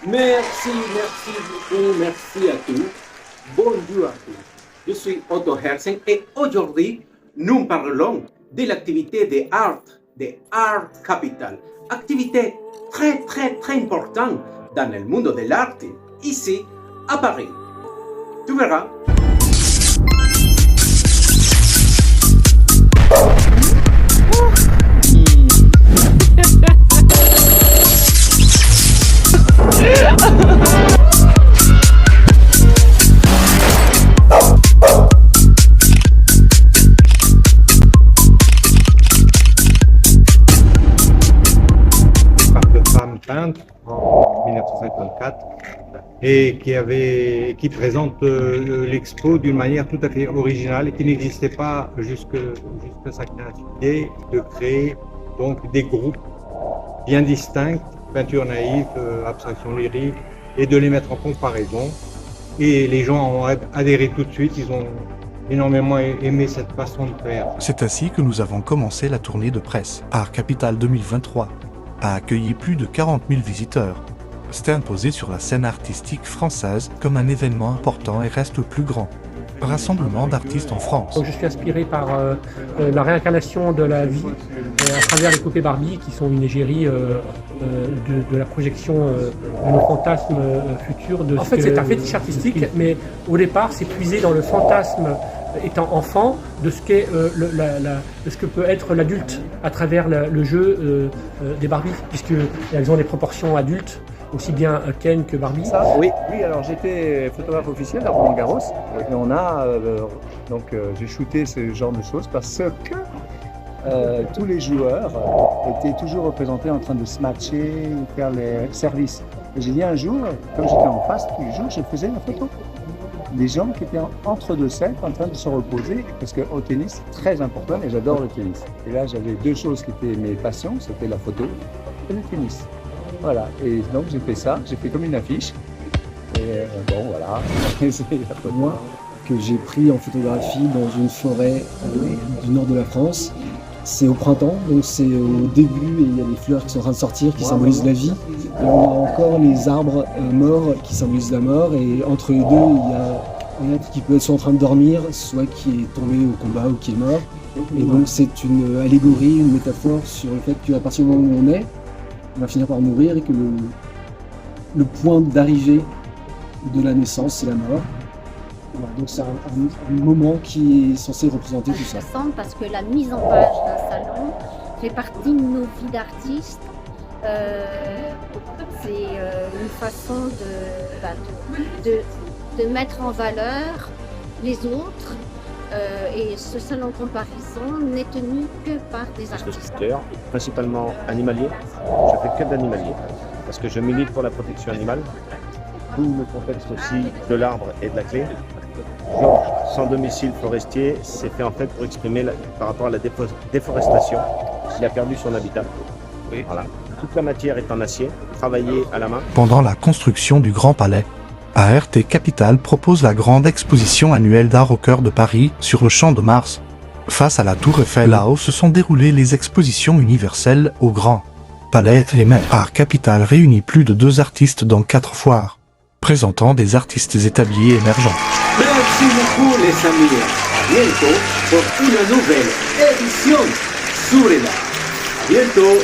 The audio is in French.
Merci, merci beaucoup, merci à tous. Bonjour à tous. Je suis Otto Herzing et aujourd'hui, nous parlons de l'activité de Art Capital. Activité très, très, très importante dans le monde de l'art, ici à Paris. Tu verras. Peintre en 1954 et qui présente l'expo d'une manière tout à fait originale et qui n'existait pas jusqu'à sa création. Et de créer donc des groupes bien distincts, peinture naïve, abstraction lyrique, et de les mettre en comparaison. Et les gens ont adhéré tout de suite, ils ont énormément aimé cette façon de faire. C'est ainsi que nous avons commencé la tournée de presse. Art Capital 2023 a accueilli plus de 40 000 visiteurs. S'est imposé sur la scène artistique française comme un événement important et reste le plus grand rassemblement d'artistes en France. Je suis inspiré par la réincarnation de la vie à travers les poupées Barbie qui sont une égérie de la projection de nos fantasmes futurs. En fait, c'est un fétiche artistique, mais au départ, c'est puisé dans le fantasme étant enfant de ce qu'est de ce que peut être l'adulte à travers le jeu des Barbies, puisqu'elles ont des proportions adultes, aussi bien Ken que Barbie. Oui, alors j'étais photographe officiel à Roland-Garros et on a j'ai shooté ce genre de choses parce que tous les joueurs étaient toujours représentés en train de se matcher, faire les services. Et j'ai dit un jour, comme j'étais en face tous les jours, je faisais la photo. Des gens qui étaient entre deux sets en train de se reposer parce qu'au tennis c'est très important et j'adore le tennis. Et là j'avais deux choses qui étaient mes passions, c'était la photo et le tennis. Voilà, et donc j'ai fait ça, j'ai fait comme une affiche. Et bon voilà, c'est la photo. Moi, que j'ai pris en photographie dans une forêt du nord de la France. C'est au printemps, donc c'est au début et il y a des fleurs qui sont en train de sortir qui symbolisent la vie. Et on a encore les arbres morts qui symbolisent la mort et entre les deux il y a un être qui peut être soit en train de dormir, soit qui est tombé au combat ou qui est mort. Et donc c'est une allégorie, une métaphore sur le fait qu'à partir du moment où on est, on va finir par mourir et que le point d'arrivée de la naissance, c'est la mort. Voilà, donc c'est un moment qui est censé représenter tout ça. Parce que la mise en page d'un salon fait partie de nos vies d'artistes. C'est une façon de mettre en valeur les autres. Et ce salon comparaison n'est tenu que par des artistes. Principalement animalier. Je fais que d'animalier parce que je milite pour la protection animale. Tout le contexte aussi de l'arbre et de la clé. Georges, sans domicile forestier, c'est fait en fait pour exprimer par rapport à la déforestation. Il a perdu son habitat. Oui. Voilà. Toute la matière est en acier, travaillée à la main. Pendant la construction du Grand Palais, Art Capital propose la grande exposition annuelle d'art au cœur de Paris, sur le Champ de Mars. Face à la Tour Eiffel, là-haut se sont déroulées les expositions universelles au Grand Palais et même Art Capital réunit plus de 2 artistes dans 4 foires, présentant des artistes établis et émergents. Merci beaucoup les amis. À bientôt pour une nouvelle édition sur l'art. À bientôt.